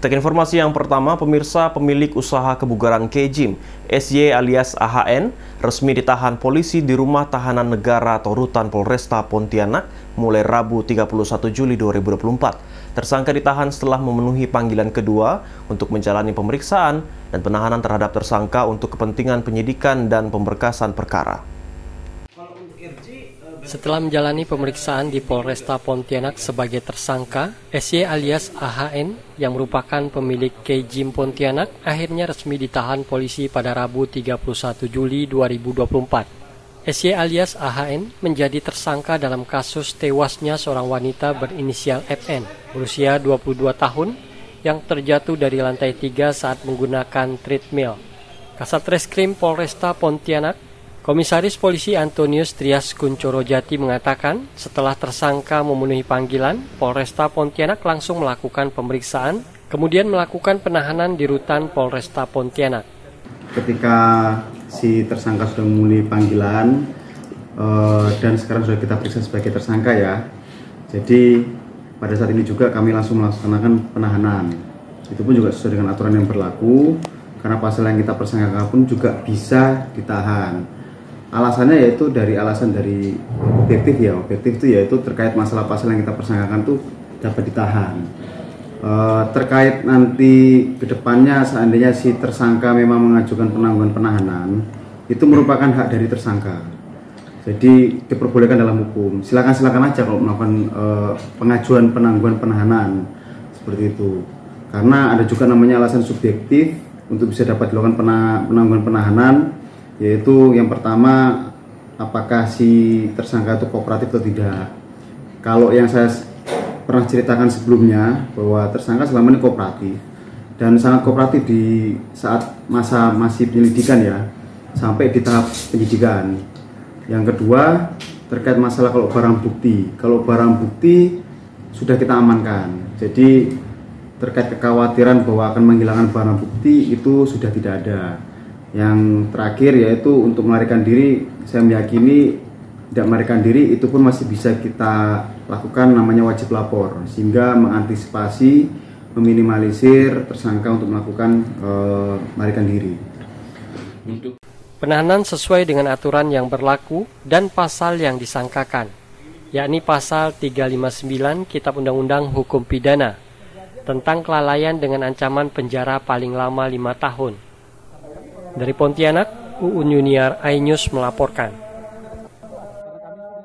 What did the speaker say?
Kita ke informasi yang pertama, pemirsa, pemilik usaha kebugaran K-Gym, SY alias AHN, resmi ditahan polisi di rumah tahanan negara atau rutan Polresta Pontianak mulai Rabu 31 Juli 2024. Tersangka ditahan setelah memenuhi panggilan kedua untuk menjalani pemeriksaan dan penahanan terhadap tersangka untuk kepentingan penyidikan dan pemberkasan perkara. Setelah menjalani pemeriksaan di Polresta Pontianak sebagai tersangka, SY alias AHN yang merupakan pemilik K-Gym Pontianak akhirnya resmi ditahan polisi pada Rabu 31 Juli 2024. SY alias AHN menjadi tersangka dalam kasus tewasnya seorang wanita berinisial FN berusia 22 tahun yang terjatuh dari lantai 3 saat menggunakan treadmill. Kasat Reskrim Polresta Pontianak, Komisaris Polisi Antonius Trias Kuncoro Jati mengatakan setelah tersangka memenuhi panggilan, Polresta Pontianak langsung melakukan pemeriksaan, kemudian melakukan penahanan di rutan Polresta Pontianak. Ketika si tersangka sudah memenuhi panggilan dan sekarang sudah kita periksa sebagai tersangka ya, jadi pada saat ini juga kami langsung melaksanakan penahanan. Itu pun juga sesuai dengan aturan yang berlaku, karena pasal yang kita persangkakan pun juga bisa ditahan. Alasannya yaitu alasan dari objektif itu yaitu terkait masalah pasal yang kita persangkakan itu dapat ditahan. Terkait nanti kedepannya seandainya si tersangka memang mengajukan penangguhan penahanan, itu merupakan hak dari tersangka. Jadi diperbolehkan dalam hukum. Silakan aja kalau melakukan pengajuan penangguhan penahanan seperti itu. Karena ada juga namanya alasan subjektif untuk bisa dapat dilakukan penangguhan penahanan. Yaitu yang pertama, apakah si tersangka itu kooperatif atau tidak. Kalau yang saya pernah ceritakan sebelumnya bahwa tersangka selama ini kooperatif dan sangat kooperatif di saat masa masih penyelidikan ya, sampai di tahap penyidikan. Yang kedua, terkait masalah kalau barang bukti sudah kita amankan. Jadi terkait kekhawatiran bahwa akan menghilangkan barang bukti itu sudah tidak ada. Yang terakhir yaitu untuk melarikan diri, saya meyakini tidak melarikan diri itu pun masih bisa kita lakukan, namanya wajib lapor, sehingga mengantisipasi, meminimalisir tersangka untuk melakukan melarikan diri. Penahanan sesuai dengan aturan yang berlaku dan pasal yang disangkakan, yakni pasal 359 Kitab Undang-Undang Hukum Pidana tentang kelalaian dengan ancaman penjara paling lama 5 tahun. Dari Pontianak, UU Junior iNews melaporkan.